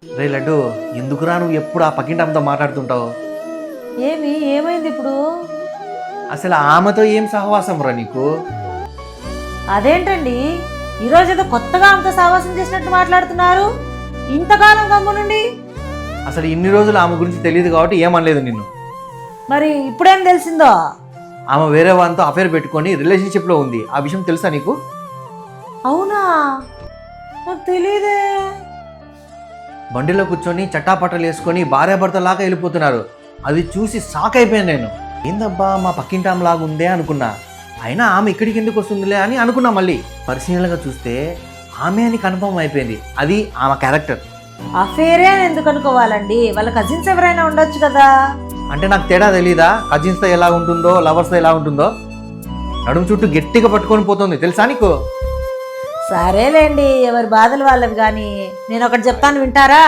రే లడ్డు, ఎందుకురా నువ్వు ఎప్పుడు ఆ పక్కింటమ్మతో మాట్లాడుతుంటావు? ఏమైంది ఇప్పుడు? అసలు ఆమెతో ఏం సహవాసం రా నీకు? అదేంటండి ఈరోజు ఏదో కొత్తగా ఆమెతో సావాసం చేసినట్టు మాట్లాడుతున్నారు? ఇంతకాలం గమ్మునుండి అసలు ఇన్ని రోజులు ఆమె గురించి తెలియదు కాబట్టి ఏమనలేదు నిన్ను. మరి ఇప్పుడేం తెలిసిందో? ఆమె వేరే వాళ్ళతో అఫేర్ పెట్టుకొని రిలేషన్షిప్లో ఉంది. ఆ విషయం తెలుసా నీకు? అవునా, నాకు తెలియదే. బండిలో కూర్చొని చట్టాపట్టలు వేసుకొని భార్యాభర్తలాగా వెళ్ళిపోతున్నారు. అది చూసి షాక్ అయిపోయాను నేను. ఏందబ్బా మా పక్కింటాం లాగా ఉందే అనుకున్నా. అయినా ఆమె ఇక్కడికి ఎందుకు వస్తుందిలే అని అనుకున్నా. మళ్ళీ పర్సనల్గా చూస్తే ఆమె అని కన్ఫర్మ్ అయిపోయింది. అది ఆమె క్యారెక్టర్. అఫేరే అని ఎందుకు అనుకోవాలండి? వాళ్ళ కజిన్స్ ఎవరైనా ఉండొచ్చు కదా. అంటే నాకు తేడా తెలీదా? కజిన్స్తో ఎలా ఉంటుందో, లవర్స్తో ఎలా ఉంటుందో? నడుము చుట్టూ గట్టిగా పట్టుకొని పోతుంది తెలుసా నీకు? సరేలేండి, ఎవరి బాధలు వాళ్ళవి. కానీ నేను ఒకటి చెప్తాను, వింటారా?